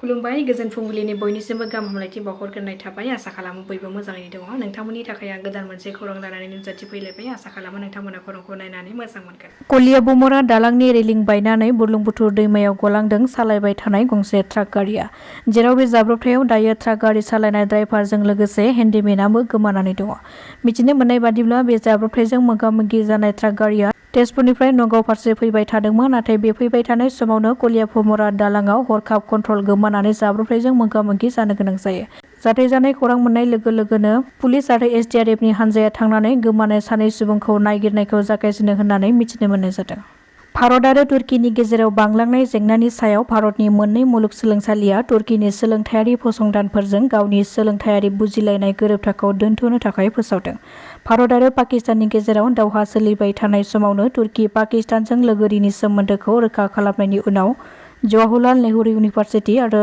खुलुमबाय गोजोन फुंबिलिनि बयनिसिमबो गाहाम हामलायथि बावहरग्रोनाय थाबाय आसा खालामो बयबो मोजाङैनो दङ नोंथांमोननि थाखाय आं गोदान मोनसे खौरां लानानै नुजाथि फैलायबाय आसा खालामो नोंथांमोना खौरांखौ नायनानै मोजां मोनगोन। कलिया बमरा दालांनि रेलिं बायनानै बुरलुंबुथुर दैमायाव गलांदों सालायबाय थानाय गंसे ट्राक गारिया जेराव बे जाब्रबथायाव दायो ट्राक गारि सालायनाय ड्राइभारजों लोगोसे हेन्डिमेनाबो गोमानानै दङ। मिथिनो मोननाय बादिब्ला बे जाब्रबथायजों मोगा-मोगि जानाय ट्राक गारिया तेजपुरनिफ्राय नगाव फारसे फैबाय थादोंमोन नाथाय बे फैबाय थानाय समावनो कलिया बमरा दालाङाव हरखाब कन्ट्रल गोमानानै जाब्रबथायजों मोगा-मोगि जानो गोनां जायो। जाथाय जानाय खौरां मोननाय लोगो लोगोनो पुलिस आरो SDRFनि हानजाया थांनानै गोमानाय सानै सुबुंखौ नागिरनायखौ जागायजेनो होननानै मिथिनो मोननाय जादों। भारत आरो तुर्कीनि गेजेराव बांलांनाय जेंनानि सायाव भारतनि मोननै मुलुगसोलोंसालिया तुर्कीनि सोलोंथायारि फसंथानफोरजों गावनि सोलोंथायारि बुजिलायनाय गोरोबथाखौ दोनथ'नो थाखाय फोसावदों। भारत आरो पाकिस्ताननि गेजेराव दावहा सोलिबाय थानाय समावनो तुर्की पाकिस्तानजों लोगोरिनि सोमोन्दोखौ रोखा खालामनायनि उनाव जवाहरलाल नेहरू इउनिभार्सिटि आरो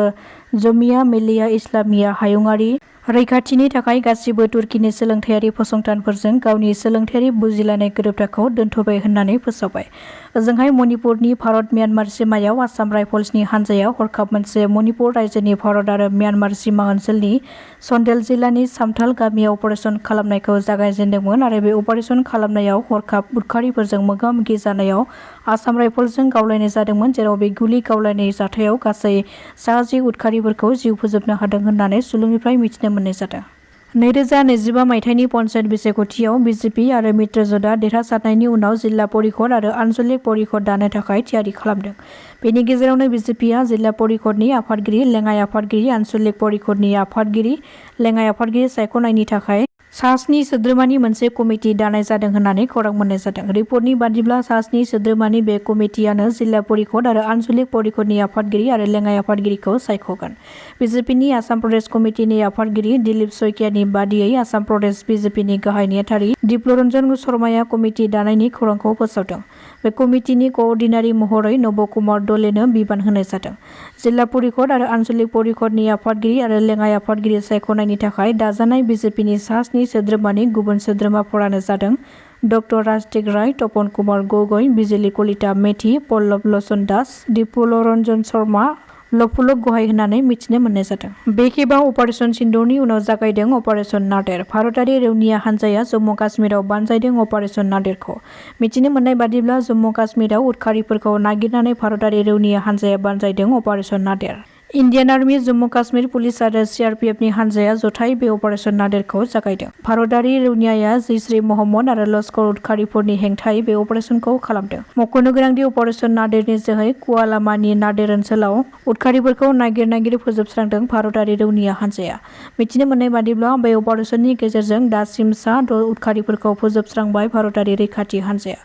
जमिया मिलिया इस्लामिया हायुङारि रैखाथिनि थाखाय गासिबो तुर्कीनि सोलोंथायारि फसंथानफोरजों गावनि सोलोंथायारि बुजिलायनाय गोरोबथाखौ दोनथ'बाय होननानै फोसावबाय। ओजोंहाय मणिपुरनि भारत म्यानमार सिमायाव आसाम राइफल्सनि हानजाया हरखाब मोनसे मणिपुर रायजोनि भारत आरो म्यानमार सिमा ओनसोलनि चन्देल जिल्लानि सामथाल गामियाव अपारेसन खालामनायखौ जागायजेनदोंमोन आरो बे अपारेसन खालामनायाव हरखाब उदखारिफोरजों मोगा-मोगि जानायाव आसाम राइफल्सजों गावलायनाय जादोंमोन जेराव बे गुलि गावलायनाय जाथायाव गासै 60 उदखारिफोरखौ जिउ फोजोबनो हादों होननानै सुलुंनिफ्राय मिथिनो मोननाय जादों। 2025 मायथाइनि पन्चायत बिसायख'थियाव BJP आरो मित्रजोटआ देरहासारनायनि उनाव जिल्ला परिषद आरो आनसलिक परिषद दानो थाखाय थियारि खालामदों। बेनि गेजेरावनो BJPआ जिल्ला परिषदनि आफादगिरि, लेङाइ आफादगिरि, आनसलिक परिषदनि आफादगिरि, लेङाइ आफादगिरि सायख'नायनि थाखाय 7 सोद्रोमानि मोनसे कमिटि दानाय जादों होननानै खौरां मोननाय जादों। रिपर्टनि बादिब्ला 7 सोद्रोमानि बे कमिटियानो जिल्ला परिषद आरो आनसलिक परिषदनि आफादगिरि आरो लेङाइ आफादगिरिखौ सायख'गोन। BJPनि आसाम प्रदेश कमिटिनि आफादगिरि दिलीप शइकियानि बादियै आसाम प्रदेश BJPनि गाहाय नेहाथारि दिप्लरन्जन शर्माया कमिटि दानायनि खौरांखौ फोसावदों। बे कमिटिनि कअर्डिनारि महरै नब कुमार दलेनो बिबान होनाय जादों। जिल्ला परिषद आरो आनसलिक परिषदनि आफादगिरि आरो लेङाइ आफादगिरि सायख'नायनि थाखाय दाजानाय BJPनि 7 सोद्रोमानि गुबुन सोद्रोमाफोरानो जादों डक्टर राजदिक राय, तपन कुमार गगৈ, बिजली कलिता मेथि, पल्लव लोचन दास, दिप्लरन्जन शर्मा, लफुलक गहाय होननानै मिथिनो मोननाय जादों। बे खेबाव अपारेशन सिन्दुरनि उनाव जागायदों अपारेशन नादेर। भारतारि रौनिया हानजाया जम्मु काश्मीराव बानजायदों अपारेशन नादेरखौ। मिथिनो मोननाय बादिब्ला जम्मु काश्मीराव उदखारिफोरखौ नागिरनानै भारतारि रौनिया हानजाया बानजायदों अपारेशन नादेर। Indian army, Jammu Kashmir police आरो CRPFनि हानजाया जथाय बे अपारेशन नादेरखौ जागायदों। भारतारि रौनियाया जैश ए महम्मद आरो लश्कर उदखारिफोरनि हेंथायै बे अपारेशनखौ खालामदों। मख'नो गोनांदि अपारेशन नादेरनि जोहै कुवालामानि नादेर ओनसोलाव उदखारिफोरखौ नागिर फोजोबस्रांदों भारतारि रौनिया हानजाया। मिथिनो मोननाय बादिब्ला बे अपारेशननि गेजेरजों दासिम 6 उदखारिफोरखौ फोजोबस्रांबाय भारतारि रैखाथि हानजाया।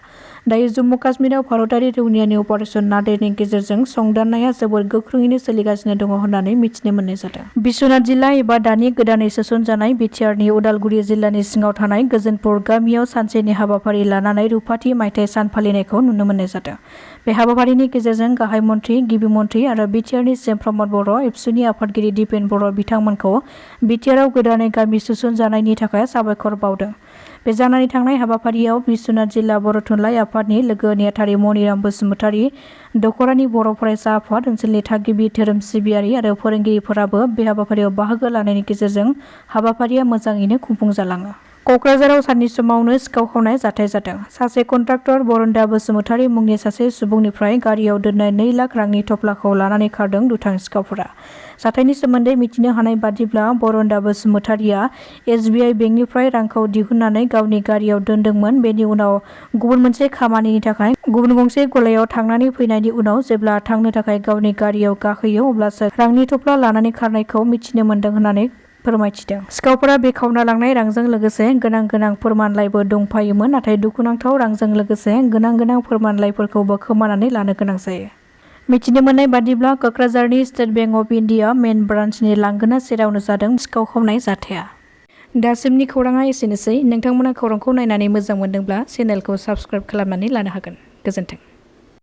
दायो जम्मु काश्मीराव भारतारि रौनियानि अपारेशन नादेरनि गेजेरजों संदाननाया जोबोर गोख्रोङैनो सोलिगासिनो दङ होननानै मिथिनो मोननाय जादों। बिश्वनाथ जिल्ला एबा दानि गोदानै सोसनजानाय BTRनि उदालगुरि जिल्लानि सिङाव थानाय गोजोनपुर गामियाव सानसेनि हाबाफारि लानानै रुफाथि मायथाइ सान फालिनायखौ नुनो मोननाय जादों। बे हाबाफारिनि गेजेरजों गाहाय मन्थ्रि, गिबि मन्थ्रि आरो BTRनि CM प्रमद बर', एबसुनि आफादगिरि दिपेन बर' बिथांमोनखौ BTRआव गोदानै गामि सोसनजानायनि थाखाय साबायखर बावदों। बे जानानै थांनाय हाबाफारियाव बिश्वनाथ जिल्ला बर' थुनलाइ आफादनि लोगो नेहाथारि मनिराम बसुमतारी, दख'रानि बर' फरायसा आफाद, ओनसोलनि थागिबि धोरोम सिबियारि आरो फोरोंगिरिफोराबो बे हाबाफारियाव बाहागो लानायनि गेजेरजों हाबाफारिया मोजाङैनो खुंफुंजालाङो। क'क्राझाराव साननि समावनो सिखाव खावनाय जाथाय जादों। सासे कन्ट्राक्टर बरन्दा बसुमतारी मुंनि सासे सुबुंनिफ्राय गारियाव दोननाय 2 लाख रांनि थफ्लाखौ लानानै खारदों दुथां सिखावफोरा। जाथायनि सोमोन्दै मिथिनो हानाय बादिब्ला बरन्दा बसुमतारीया SBI बेंकनिफ्राय रांखौ दिहुननानै गावनि गारियाव दोनदोंमोन। बेनि उनाव गुबुन मोनसे खामानिनि थाखाय गुबुन गंसे गलायाव थांनानै फैनायनि उनाव जेब्ला थांनो थाखाय गावनि गारियाव गाखोयो अब्लासो रांनि थफ्ला लानानै खारनायखौ मिथिनो मोनदों होननानै फोरमायथिदों। सिखावफोरा बे खावना लांनाय रांजों लोगोसे गोनां फोरमानलाइबो दंफायोमोन नाथाय दुखुनांथाव रांजों लोगोसे गोनां फोरमानलाइफोरखौबो खोमानानै लानो गोनां जायो। मिथिनो मोननाय बादिब्ला क'क्राझारनि स्टेट बेंक अफ इन्डिया मेन ब्रान्चनि लांगोना सेरावनो जादों सिखाव खावनाय जाथाया। दासिमनि खौराङा एसेनोसै। नोंथांमोना खौरांखौ नायनानै मोजां मोनदोंब्ला चेनेलखौ साबस्क्राइब खालामनानै लानो हागोन। गोजोन्थों।